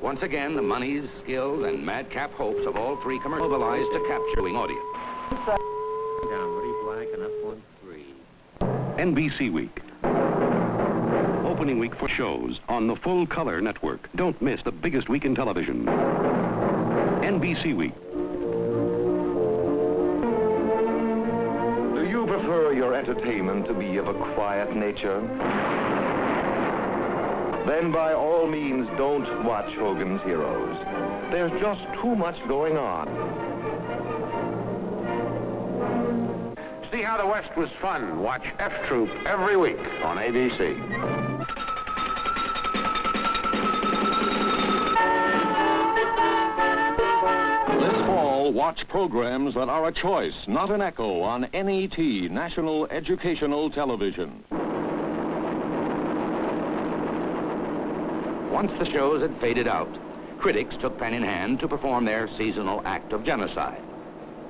Once again, the monies, skills, and madcap hopes of all three commercials mobilized to capture the audience. Down, ready, black, and up 1-3. NBC Week. Opening week for shows on the Full Color Network. Don't miss the biggest week in television. NBC Week. Do you prefer your entertainment to be of a quiet nature? Then by all means, don't watch Hogan's Heroes. There's just too much going on. See how the West was fun. Watch F Troop every week on ABC. This fall, watch programs that are a choice, not an echo, on NET, National Educational Television. Once the shows had faded out, critics took pen in hand to perform their seasonal act of genocide.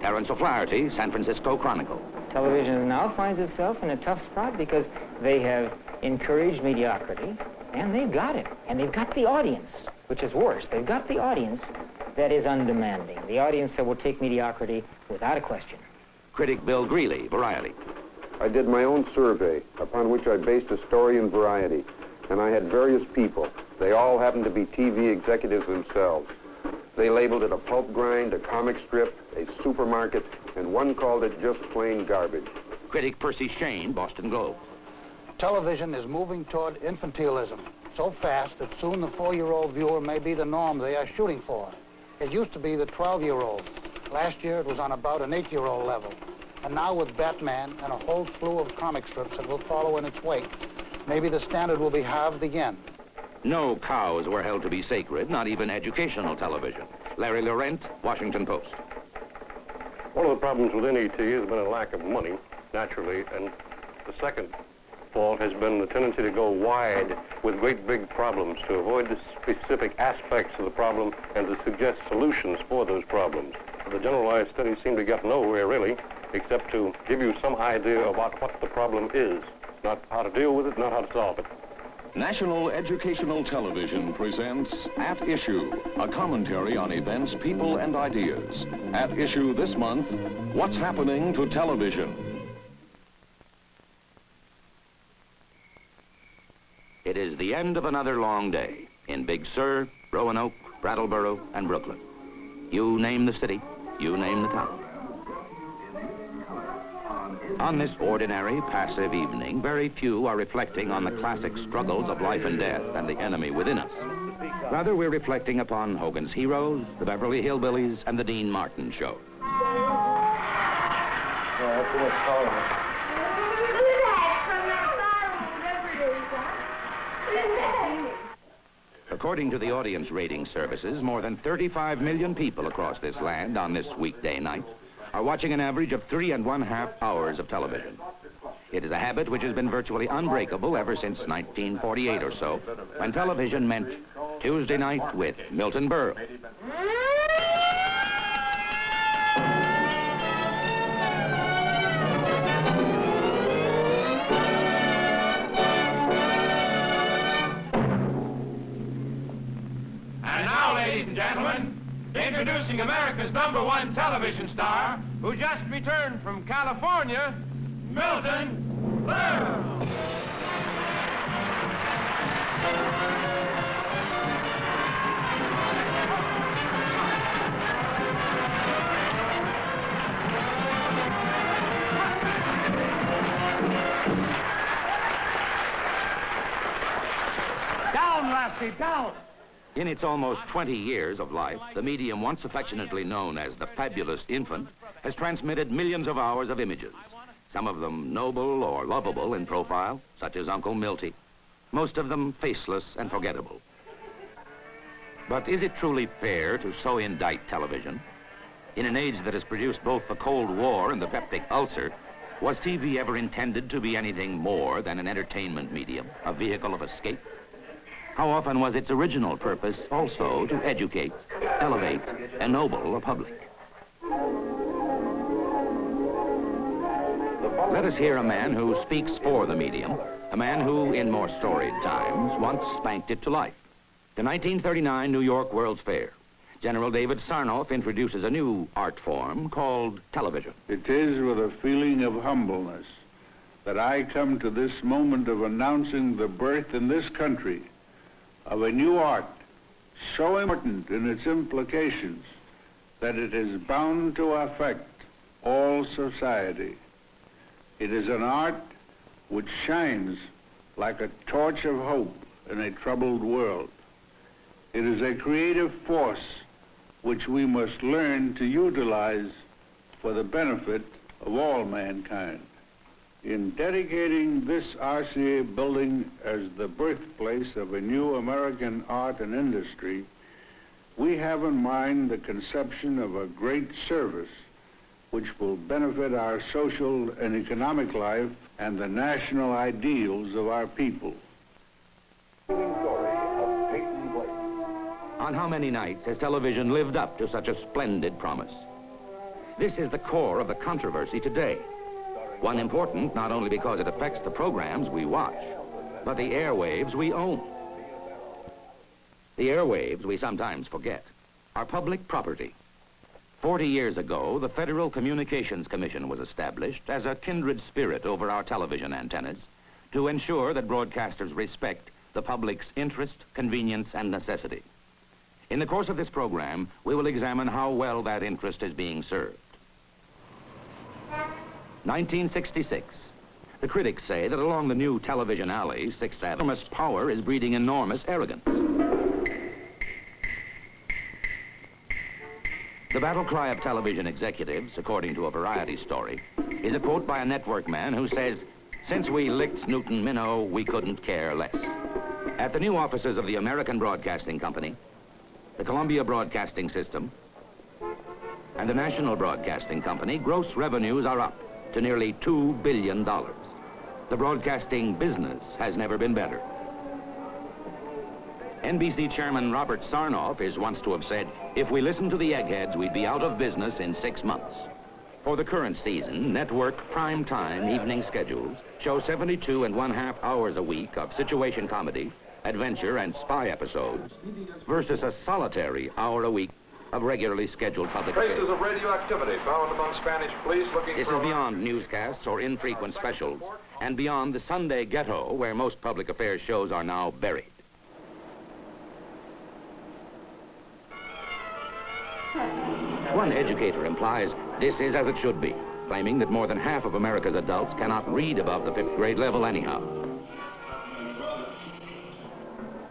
Terence O'Flaherty, San Francisco Chronicle. Television now finds itself in a tough spot because they have encouraged mediocrity, and they've got it. And they've got the audience, which is worse. They've got the audience that is undemanding, the audience that will take mediocrity without a question. Critic Bill Greeley, Variety. I did my own survey, upon which I based a story in Variety, and I had various people. They all happened to be TV executives themselves. They labeled it a pulp grind, a comic strip, a supermarket, and one called it just plain garbage. Critic Percy Shane, Boston Globe. Television is moving toward infantilism so fast that soon the 4-year-old viewer may be the norm they are shooting for. It used to be the 12-year-old. Last year it was on about an 8-year-old level. And now with Batman and a whole slew of comic strips that will follow in its wake, maybe the standard will be halved again. No cows were held to be sacred, not even educational television. Larry Laurent, Washington Post. One of the problems with NET has been a lack of money, naturally, and the second fault has been the tendency to go wide with great big problems, to avoid the specific aspects of the problem and to suggest solutions for those problems. The generalized studies seem to get nowhere, really, except to give you some idea about what the problem is, not how to deal with it, not how to solve it. National Educational Television presents At Issue, a commentary on events, people, and ideas. At Issue this month, what's happening to television? It is the end of another long day in Big Sur, Roanoke, Brattleboro, and Brooklyn. You name the city, you name the town. On this ordinary, passive evening, very few are reflecting on the classic struggles of life and death and the enemy within us. Rather, we're reflecting upon Hogan's Heroes, the Beverly Hillbillies, and the Dean Martin Show. According to the audience rating services, more than 35 million people across this land on this weekday night are watching an average of 3½ hours of television. It is a habit which has been virtually unbreakable ever since 1948 or so, when television meant Tuesday night with Milton Berle. And now, ladies and gentlemen, introducing America's #1 television star, who just returned from California, Milton Berle. Down, Lassie, down. In its almost 20 years of life, the medium once affectionately known as the fabulous infant has transmitted millions of hours of images, some of them noble or lovable in profile, such as Uncle Milty, most of them faceless and forgettable. But is it truly fair to so indict television? In an age that has produced both the Cold War and the peptic ulcer, was TV ever intended to be anything more than an entertainment medium, a vehicle of escape? How often was its original purpose also to educate, elevate, ennoble a public? Let us hear a man who speaks for the medium, a man who, in more storied times, once spanked it to life. The 1939 New York World's Fair. General David Sarnoff introduces a new art form called television. It is with a feeling of humbleness that I come to this moment of announcing the birth in this country of a new art so important in its implications that it is bound to affect all society. It is an art which shines like a torch of hope in a troubled world. It is a creative force which we must learn to utilize for the benefit of all mankind. In dedicating this RCA building as the birthplace of a new American art and industry, we have in mind the conception of a great service which will benefit our social and economic life and the national ideals of our people. On how many nights has television lived up to such a splendid promise? This is the core of the controversy today. One important not only because it affects the programs we watch, but the airwaves we own. The airwaves, we sometimes forget, are public property. 40 years ago, the Federal Communications Commission was established as a kindred spirit over our television antennas to ensure that broadcasters respect the public's interest, convenience, and necessity. In the course of this program, we will examine how well that interest is being served. 1966. The critics say that along the new television alley, 6th Avenue, enormous power is breeding enormous arrogance. The battle cry of television executives, according to a Variety story, is a quote by a network man who says, "Since we licked Newton Minnow, we couldn't care less." At the new offices of the American Broadcasting Company, the Columbia Broadcasting System, and the National Broadcasting Company, gross revenues are up to nearly $2 billion. The broadcasting business has never been better. NBC Chairman Robert Sarnoff is once to have said, "If we listened to the eggheads, we'd be out of business in 6 months." For the current season, network prime-time evening schedules show 72.5 hours a week of situation comedy, adventure, and spy episodes versus a solitary hour a week of regularly scheduled public affairs. Traces of radioactivity found among Spanish police looking This for... is beyond newscasts or infrequent specials, and beyond the Sunday ghetto where most public affairs shows are now buried. One educator implies this is as it should be, claiming that more than half of America's adults cannot read above the 5th grade level anyhow.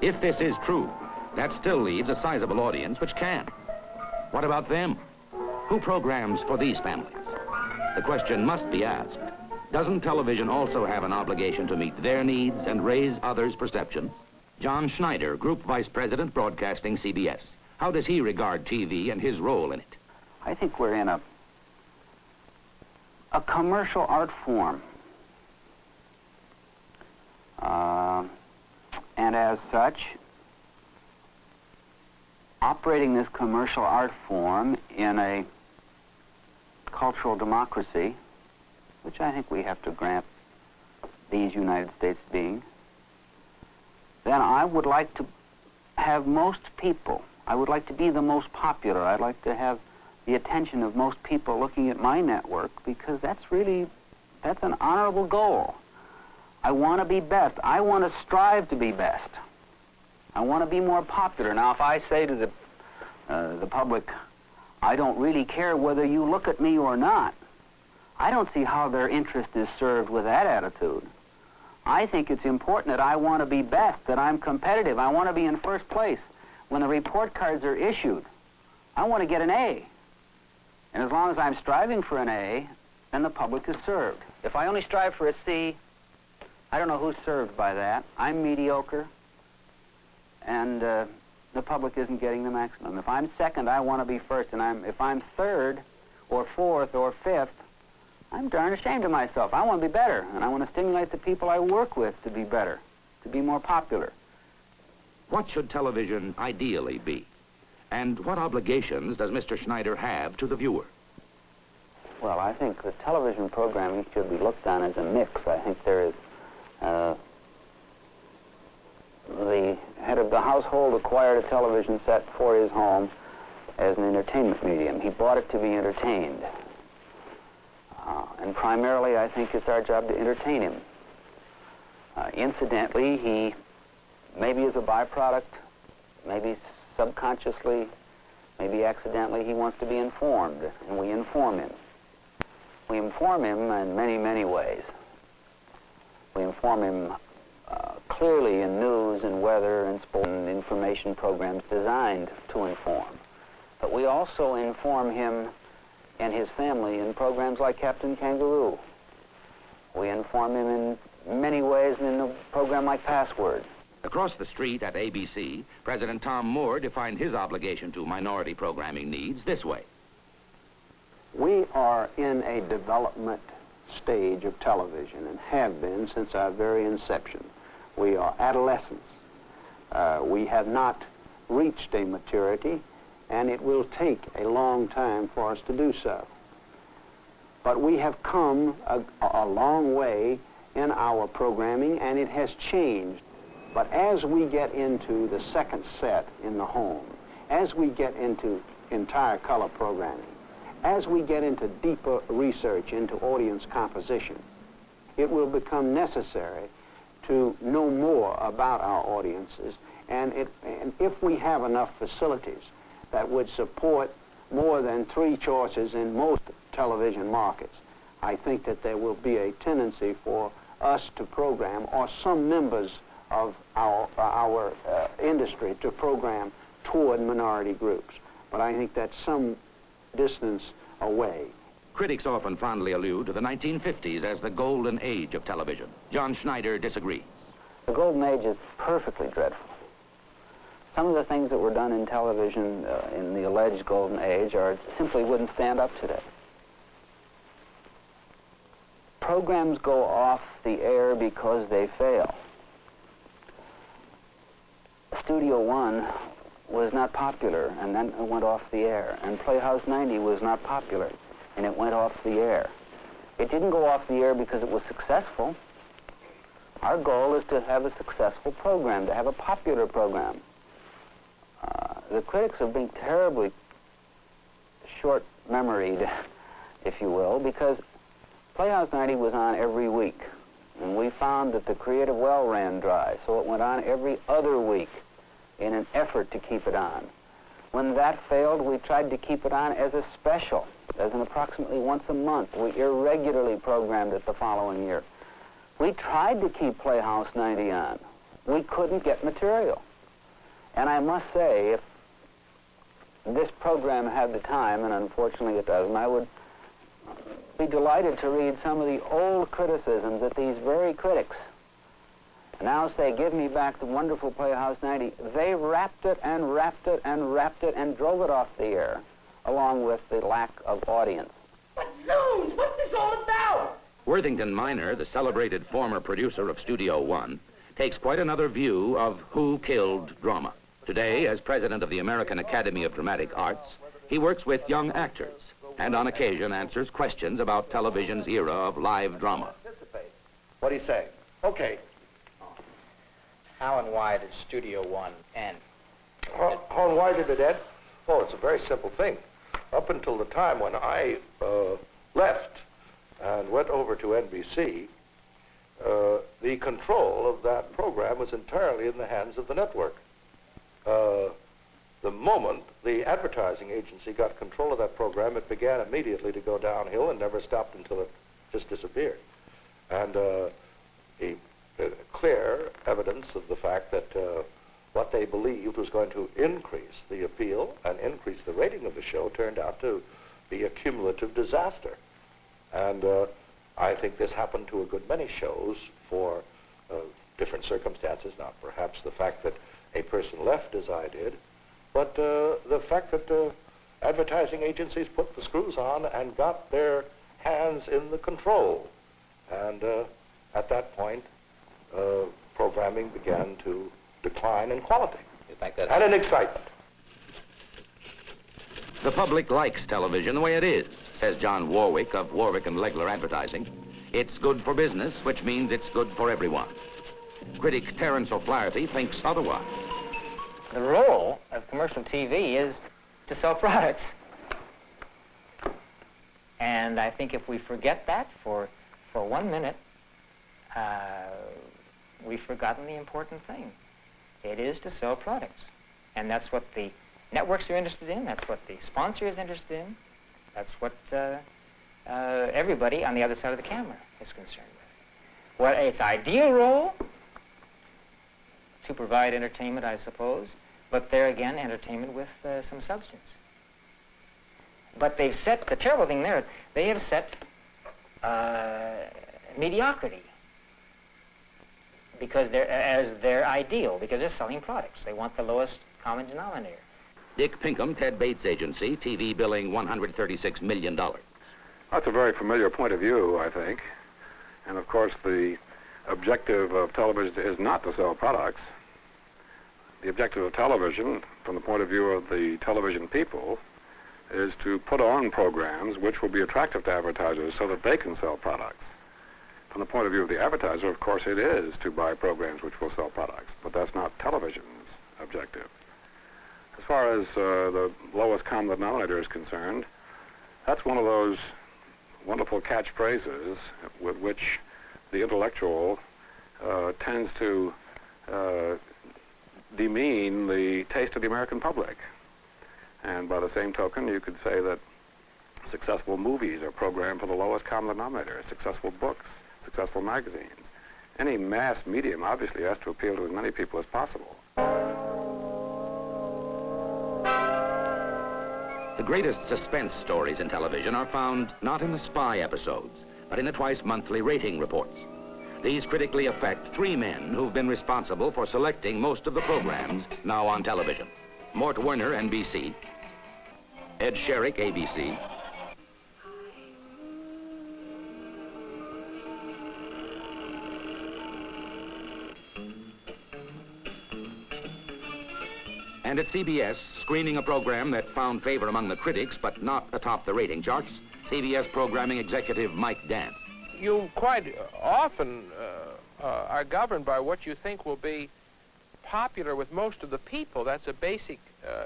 If this is true, that still leaves a sizable audience which can. What about them? Who programs for these families? The question must be asked. Doesn't television also have an obligation to meet their needs and raise others' perceptions? John Schneider, Group Vice President, Broadcasting, CBS. How does he regard TV and his role in it? I think we're in a commercial art form. And as such, operating this commercial art form in a cultural democracy, which I think we have to grant these United States being, then I would like to have most people. I would like to be the most popular. I'd like to have the attention of most people looking at my network, because that's an honorable goal. I want to be best. I want to strive to be best. I want to be more popular. Now, if I say to the public, I don't really care whether you look at me or not, I don't see how their interest is served with that attitude. I think it's important that I want to be best, that I'm competitive. I want to be in first place. When the report cards are issued, I want to get an A. And as long as I'm striving for an A, then the public is served. If I only strive for a C, I don't know who's served by that. I'm mediocre, and the public isn't getting the maximum. If I'm second, I want to be first, and if I'm third, or fourth, or fifth, I'm darn ashamed of myself. I want to be better, and I want to stimulate the people I work with to be better, to be more popular. What should television ideally be? And what obligations does Mr. Schneider have to the viewer? Well, I think the television programming should be looked on as a mix. I think there is the head of the household acquired a television set for his home as an entertainment medium. He bought it to be entertained. And primarily, I think it's our job to entertain him. Incidentally, he, maybe as a byproduct, maybe subconsciously, maybe accidentally, he wants to be informed, and we inform him. We inform him in many, many ways. We inform him clearly in news and weather and sport and information programs designed to inform. But we also inform him and his family in programs like Captain Kangaroo. We inform him in many ways in a program like Password. Across the street at ABC, President Tom Moore defined his obligation to minority programming needs this way. We are in a development stage of television and have been since our very inception. We are adolescents. We have not reached a maturity, and it will take a long time for us to do so. But we have come a long way in our programming, and it has changed. But as we get into the second set in the home, as we get into entire color programming, as we get into deeper research into audience composition, it will become necessary to know more about our audiences, and if we have enough facilities that would support more than 3 choices in most television markets, I think that there will be a tendency for us to program, or some members of our industry to program toward minority groups. But I think that's some distance away. Critics often fondly allude to the 1950s as the golden age of television. John Schneider disagrees. The golden age is perfectly dreadful. Some of the things that were done in television in the alleged golden age simply wouldn't stand up today. Programs go off the air because they fail. Studio One was not popular, and then it went off the air. And Playhouse 90 was not popular, and it went off the air. It didn't go off the air because it was successful. Our goal is to have a successful program, to have a popular program. The critics have been terribly short-memoried, if you will, because Playhouse 90 was on every week, and we found that the creative well ran dry, so it went on every other week in an effort to keep it on. When that failed, we tried to keep it on as a special, as an approximately once a month. We irregularly programmed it the following year. We tried to keep Playhouse 90 on. We couldn't get material. And I must say, if this program had the time, and unfortunately it doesn't, I would be delighted to read some of the old criticisms that these very critics now say, give me back the wonderful Playhouse 90. They wrapped it and wrapped it and wrapped it and drove it off the air, along with the lack of audience. But zoons, what's this all about? Worthington Minor, the celebrated former producer of Studio One, takes quite another view of who killed drama. Today, as president of the American Academy of Dramatic Arts, he works with young actors and on occasion answers questions about television's era of live drama. What do you say? Okay. How and why did Studio One end? How and why did it end? Oh, it's a very simple thing. Up until the time when I left and went over to NBC, the control of that program was entirely in the hands of the network. The moment the advertising agency got control of that program, it began immediately to go downhill and never stopped until it just disappeared. And clear evidence of the fact that what they believed was going to increase the appeal and increase the rating of the show turned out to be a cumulative disaster. And I think this happened to a good many shows for different circumstances, not perhaps the fact that a person left as I did, but the fact that advertising agencies put the screws on and got their hands in the control. And at that point, programming began to decline in quality and in excitement. The public likes television the way it is, says John Warwick of Warwick and Legler Advertising. It's good for business, which means it's good for everyone. Critic Terence O'Flaherty thinks otherwise. The role of commercial TV is to sell products. And I think if we forget that for 1 minute, we've forgotten the important thing. It is to sell products. And that's what the networks are interested in, that's what the sponsor is interested in, that's what everybody on the other side of the camera is concerned with. Well, its ideal role, to provide entertainment, I suppose, but there again, entertainment with some substance. But they've set, the terrible thing there, they have set mediocrity because as their ideal, because they're selling products. They want the lowest common denominator. Dick Pinkham, Ted Bates' agency, TV billing $136 million. That's a very familiar point of view, I think. And of course, the objective of television is not to sell products. The objective of television, from the point of view of the television people, is to put on programs which will be attractive to advertisers so that they can sell products. From the point of view of the advertiser, of course, it is to buy programs which will sell products, but that's not television's objective. As far as the lowest common denominator is concerned, that's one of those wonderful catchphrases with which the intellectual tends to demean the taste of the American public. And by the same token, you could say that successful movies are programmed for the lowest common denominator, successful books, successful magazines. Any mass medium obviously has to appeal to as many people as possible. The greatest suspense stories in television are found not in the spy episodes, but in the twice-monthly rating reports. These critically affect 3 men who've been responsible for selecting most of the programs now on television. Mort Werner, NBC, Ed Sherrick, ABC, and at CBS, screening a program that found favor among the critics but not atop the rating charts, CBS programming executive Mike Dant. You quite often are governed by what you think will be popular with most of the people. That's a basic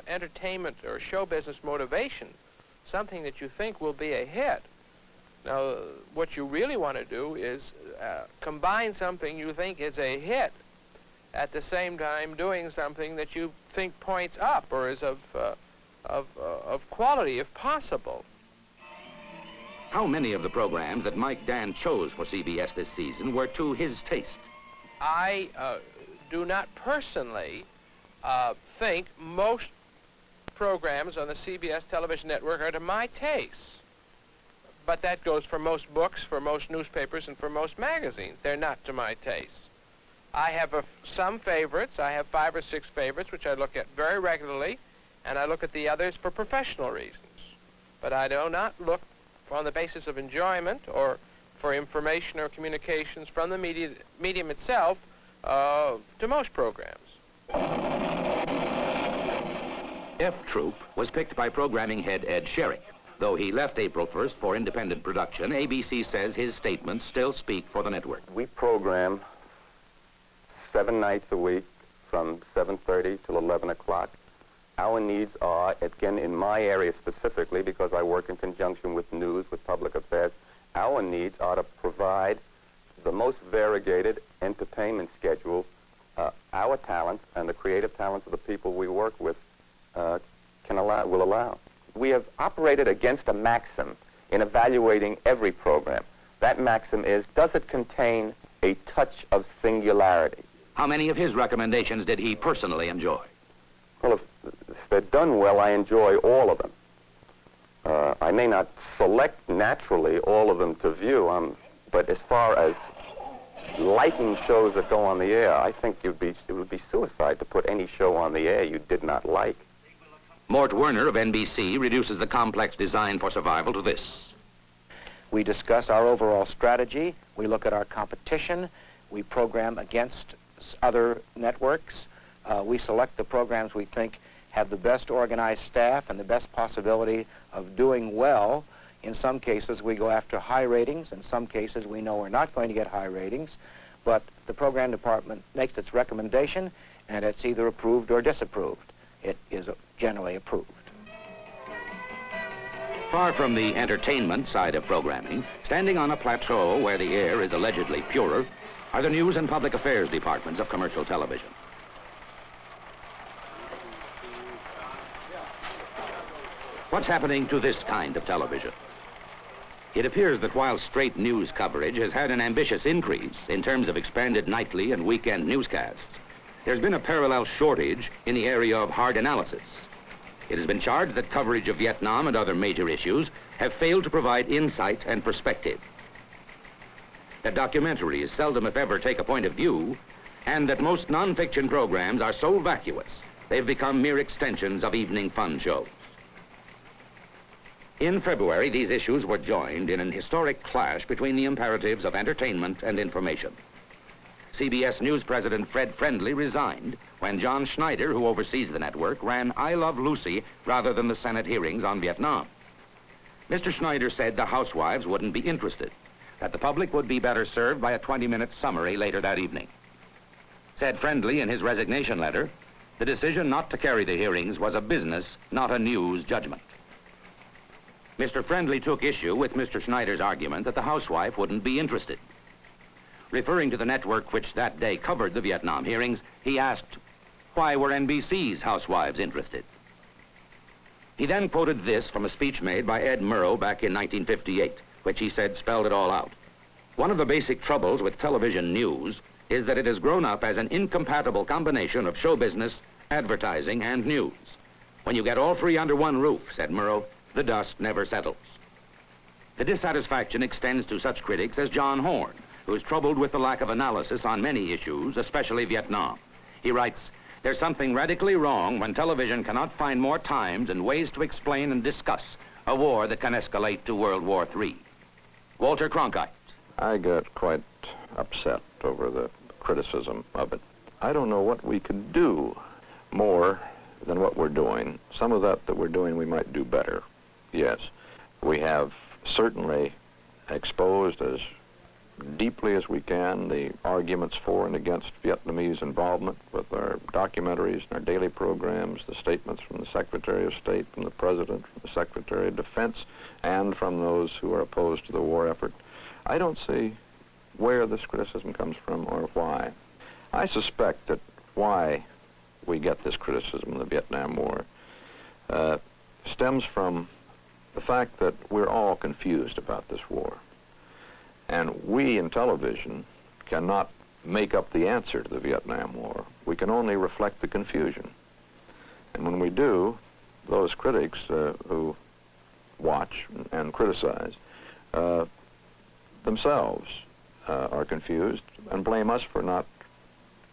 entertainment or show business motivation, something that you think will be a hit. Now, what you really want to do is combine something you think is a hit at the same time doing something that you think points up or is of quality, if possible. How many of the programs that Mike Dant chose for CBS this season were to his taste? I do not personally think most programs on the CBS television network are to my taste. But that goes for most books, for most newspapers, and for most magazines. They're not to my taste. I have some favorites. I have 5 or 6 favorites, which I look at very regularly, and I look at the others for professional reasons. But I do not look on the basis of enjoyment or for information or communications from the medium itself to most programs. F Troop was picked by programming head Ed Sherrick. Though he left April 1st for independent production, ABC says his statements still speak for the network. We program 7 nights a week from 7:30 till 11 o'clock. Our needs are, again, in my area specifically, because I work in conjunction with news, with public affairs, our needs are to provide the most variegated entertainment schedule our talents and the creative talents of the people we work with will allow. We have operated against a maxim in evaluating every program. That maxim is, does it contain a touch of singularity? How many of his recommendations did he personally enjoy? Well, if they're done well, I enjoy all of them. I may not select naturally all of them to view, but as far as liking shows that go on the air, I think it would be suicide to put any show on the air you did not like. Mort Werner of NBC reduces the complex design for survival to this. We discuss our overall strategy. We look at our competition. We program against other networks. We select the programs we think have the best organized staff and the best possibility of doing well. In some cases, we go after high ratings. In some cases, we know we're not going to get high ratings. but the program department makes its recommendation, and it's either approved or disapproved. It is generally approved. Far from the entertainment side of programming, standing on a plateau where the air is allegedly purer, are the news and public affairs departments of commercial television. What's happening to this kind of television? It appears that while straight news coverage has had an ambitious increase in terms of expanded nightly and weekend newscasts, there's been a parallel shortage in the area of hard analysis. It has been charged that coverage of Vietnam and other major issues have failed to provide insight and perspective, that documentaries seldom if ever take a point of view, and that most nonfiction programs are so vacuous they've become mere extensions of evening fun shows. In February, these issues were joined in an historic clash between the imperatives of entertainment and information. CBS News President Fred Friendly resigned when John Schneider, who oversees the network, ran I Love Lucy rather than the Senate hearings on Vietnam. Mr. Schneider said the housewives wouldn't be interested, that the public would be better served by a 20-minute summary later that evening. Said Friendly in his resignation letter, the decision not to carry the hearings was a business, not a news judgment. Mr. Friendly took issue with Mr. Schneider's argument that the housewife wouldn't be interested. Referring to the network which that day covered the Vietnam hearings, he asked, why were NBC's housewives interested? He then quoted this from a speech made by Ed Murrow back in 1958, which he said spelled it all out. One of the basic troubles with television news is that it has grown up as an incompatible combination of show business, advertising, and news. When you get all three under one roof, said Murrow, the dust never settles. The dissatisfaction extends to such critics as John Horn, who is troubled with the lack of analysis on many issues, especially Vietnam. He writes, there's something radically wrong when television cannot find more times and ways to explain and discuss a war that can escalate to World War III. Walter Cronkite. I got quite upset over the criticism of it. I don't know what we could do more than what we're doing. Some of that we're doing we might do better, yes. We have certainly exposed as deeply as we can the arguments for and against Vietnamese involvement with our documentaries and our daily programs, the statements from the Secretary of State, from the President, from the Secretary of Defense, and from those who are opposed to the war effort. I don't see where this criticism comes from or why. I suspect that why we get this criticism of the Vietnam War stems from the fact that we're all confused about this war. And we in television cannot make up the answer to the Vietnam War. We can only reflect the confusion. And when we do, those critics who watch and criticize themselves are confused and blame us for not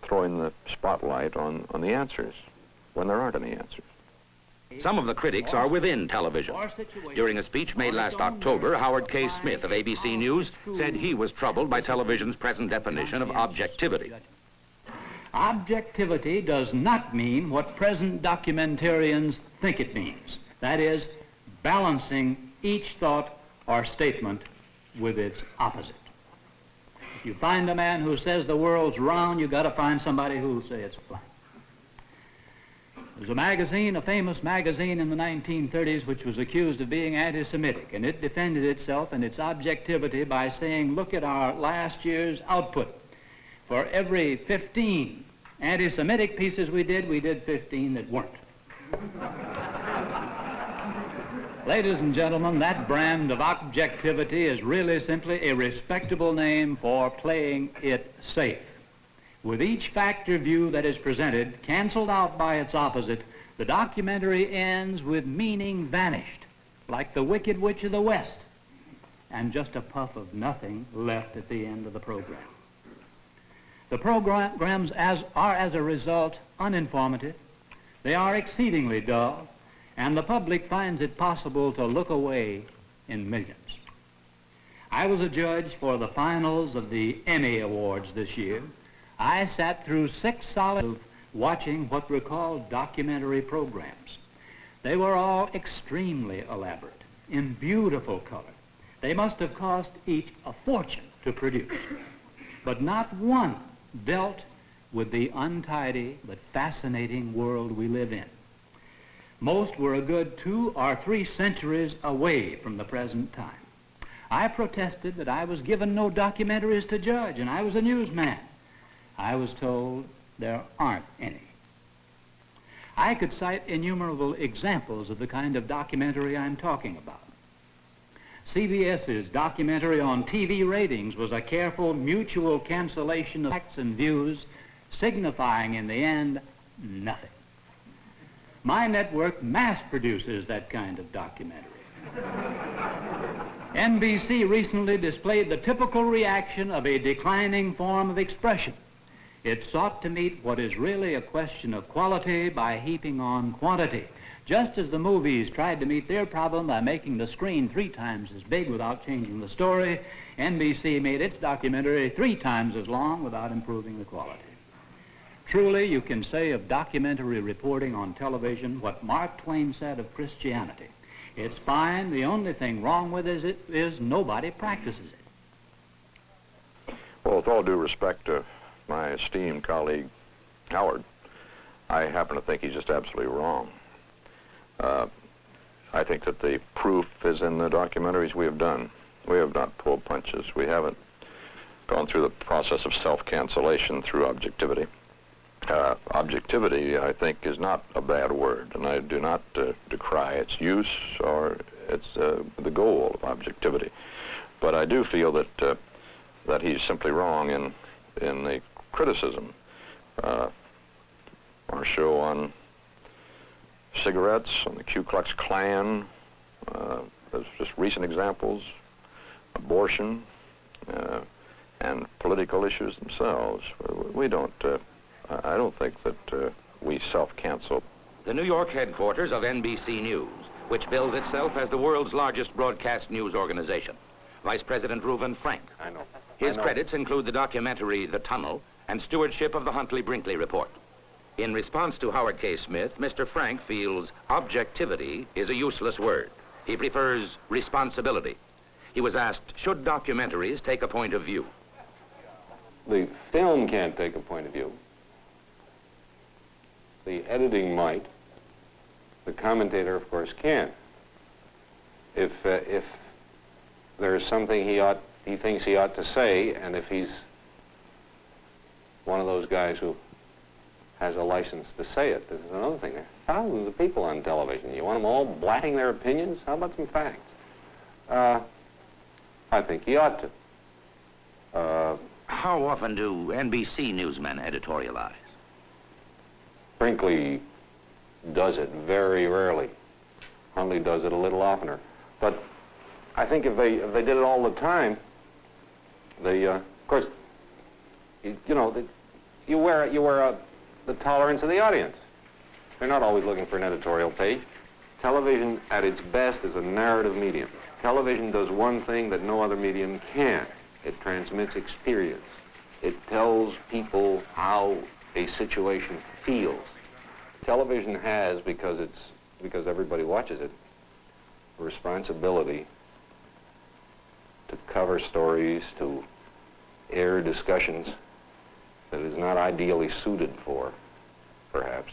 throwing the spotlight on the answers when there aren't any answers. Some of the critics are within television. During a speech made last October, Howard K. Smith of ABC News said he was troubled by television's present definition of objectivity. Objectivity does not mean what present documentarians think it means. That is, balancing each thought or statement with its opposite. If you find a man who says the world's round, you got to find somebody who will say it's flat. There's a magazine, a famous magazine in the 1930s, which was accused of being anti-Semitic, and it defended itself and its objectivity by saying, look at our last year's output. For every 15 anti-Semitic pieces we did 15 that weren't. Ladies and gentlemen, that brand of objectivity is really simply a respectable name for playing it safe. With each factor view that is presented, canceled out by its opposite, the documentary ends with meaning vanished, like the Wicked Witch of the West, and just a puff of nothing left at the end of the program. The programs are, as a result, uninformative. They are exceedingly dull, and the public finds it possible to look away in millions. I was a judge for the finals of the Emmy Awards this year. I sat through 6 solid of watching what were called documentary programs. They were all extremely elaborate, in beautiful color. They must have cost each a fortune to produce. but not one dealt with the untidy but fascinating world we live in. Most were a good 2 or 3 centuries away from the present time. I protested that I was given no documentaries to judge, and I was a newsman. I was told there aren't any. I could cite innumerable examples of the kind of documentary I'm talking about. CBS's documentary on TV ratings was a careful mutual cancellation of facts and views, signifying in the end nothing. My network mass produces that kind of documentary. NBC recently displayed the typical reaction of a declining form of expression. It sought to meet what is really a question of quality by heaping on quantity. Just as the movies tried to meet their problem by making the screen 3 times as big without changing the story, NBC made its documentary 3 times as long without improving the quality. Truly, you can say of documentary reporting on television what Mark Twain said of Christianity. It's fine. The only thing wrong with it is nobody practices it. Well, with all due respect to my esteemed colleague, Howard, I happen to think he's just absolutely wrong. I think that the proof is in the documentaries we have done. We have not pulled punches. We haven't gone through the process of self-cancellation through objectivity. Objectivity, I think, is not a bad word, and I do not decry its use or its the goal of objectivity. But I do feel that that he's simply wrong in the criticism. Our show on cigarettes, on the Ku Klux Klan, there's just recent examples, abortion, and political issues themselves. We don't. I don't think that we self-cancel. The New York headquarters of NBC News, which bills itself as the world's largest broadcast news organization. Vice President Reuven Frank. I know. His credits include the documentary The Tunnel and stewardship of the Huntley-Brinkley Report. In response to Howard K. Smith, Mr. Frank feels objectivity is a useless word. He prefers responsibility. He was asked, should documentaries take a point of view? The film can't take a point of view. The editing might. The commentator, of course, can. If there's something he thinks he ought to say, and if he's one of those guys who has a license to say it, this is another thing. There are thousands of people on television. You want them all blatting their opinions? How about some facts? I think he ought to. How often do NBC newsmen editorialize? Brinkley does it very rarely. Huntley does it a little oftener. But I think if they did it all the time, they, of course, you wear the tolerance of the audience. They're not always looking for an editorial page. Television, at its best, is a narrative medium. Television does one thing that no other medium can. It transmits experience. It tells people how a situation feels. Television has, because everybody watches it, a responsibility to cover stories, to air discussions that it is not ideally suited for, perhaps.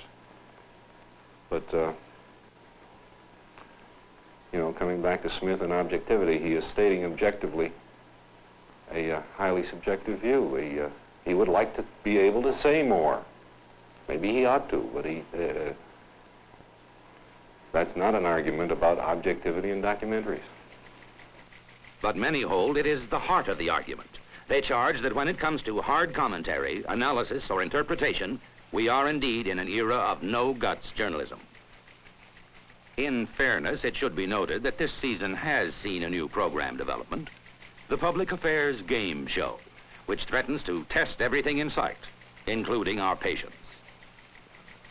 But, coming back to Smith and objectivity, he is stating objectively a highly subjective view. He would like to be able to say more. Maybe he ought to, but that's not an argument about objectivity in documentaries. But many hold it is the heart of the argument. They charge that when it comes to hard commentary, analysis, or interpretation, we are indeed in an era of no-guts journalism. In fairness, it should be noted that this season has seen a new program development, the Public Affairs Game Show, which threatens to test everything in sight, including our patience.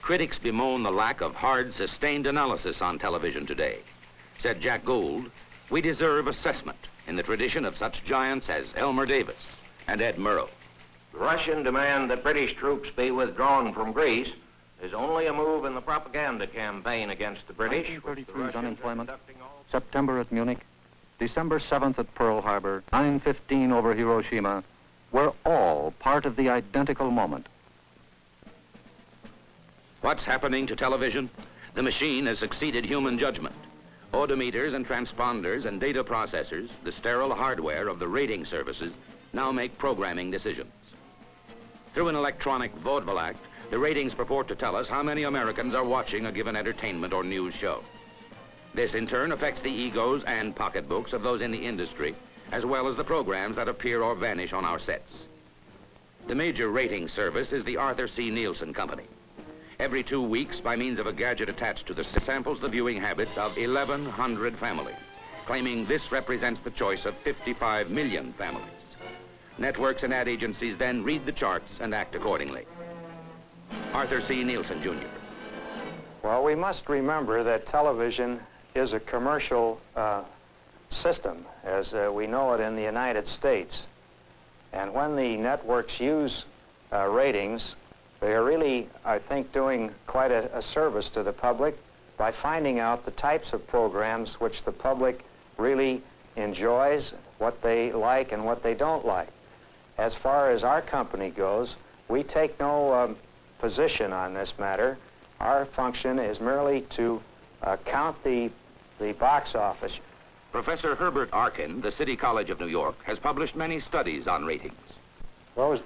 Critics bemoan the lack of hard, sustained analysis on television today. Said Jack Gould, we deserve assessment in the tradition of such giants as Elmer Davis and Ed Murrow. The Russian demand that British troops be withdrawn from Greece is only a move in the propaganda campaign against the British. 1933's unemployment, September at Munich, December 7th at Pearl Harbor, 9/15 over Hiroshima, We're all part of the identical moment. What's happening to television? The machine has succeeded human judgment. Odometers and transponders and data processors, the sterile hardware of the rating services, now make programming decisions. Through an electronic vaudeville act, the ratings purport to tell us how many Americans are watching a given entertainment or news show. This in turn affects the egos and pocketbooks of those in the industry, as well as the programs that appear or vanish on our sets. The major rating service is the Arthur C. Nielsen Company. Every 2 weeks, by means of a gadget attached to the samples the viewing habits of 1,100 families, claiming this represents the choice of 55 million families. Networks and ad agencies then read the charts and act accordingly. Arthur C. Nielsen, Jr. Well, we must remember that television is a commercial system, as we know it in the United States. And when the networks use ratings, they are really, I think, doing quite a service to the public by finding out the types of programs which the public really enjoys, what they like and what they don't like. As far as our company goes, we take no position on this matter. Our function is merely to count the box office. Professor Herbert Arkin, the City College of New York, has published many studies on ratings. Well,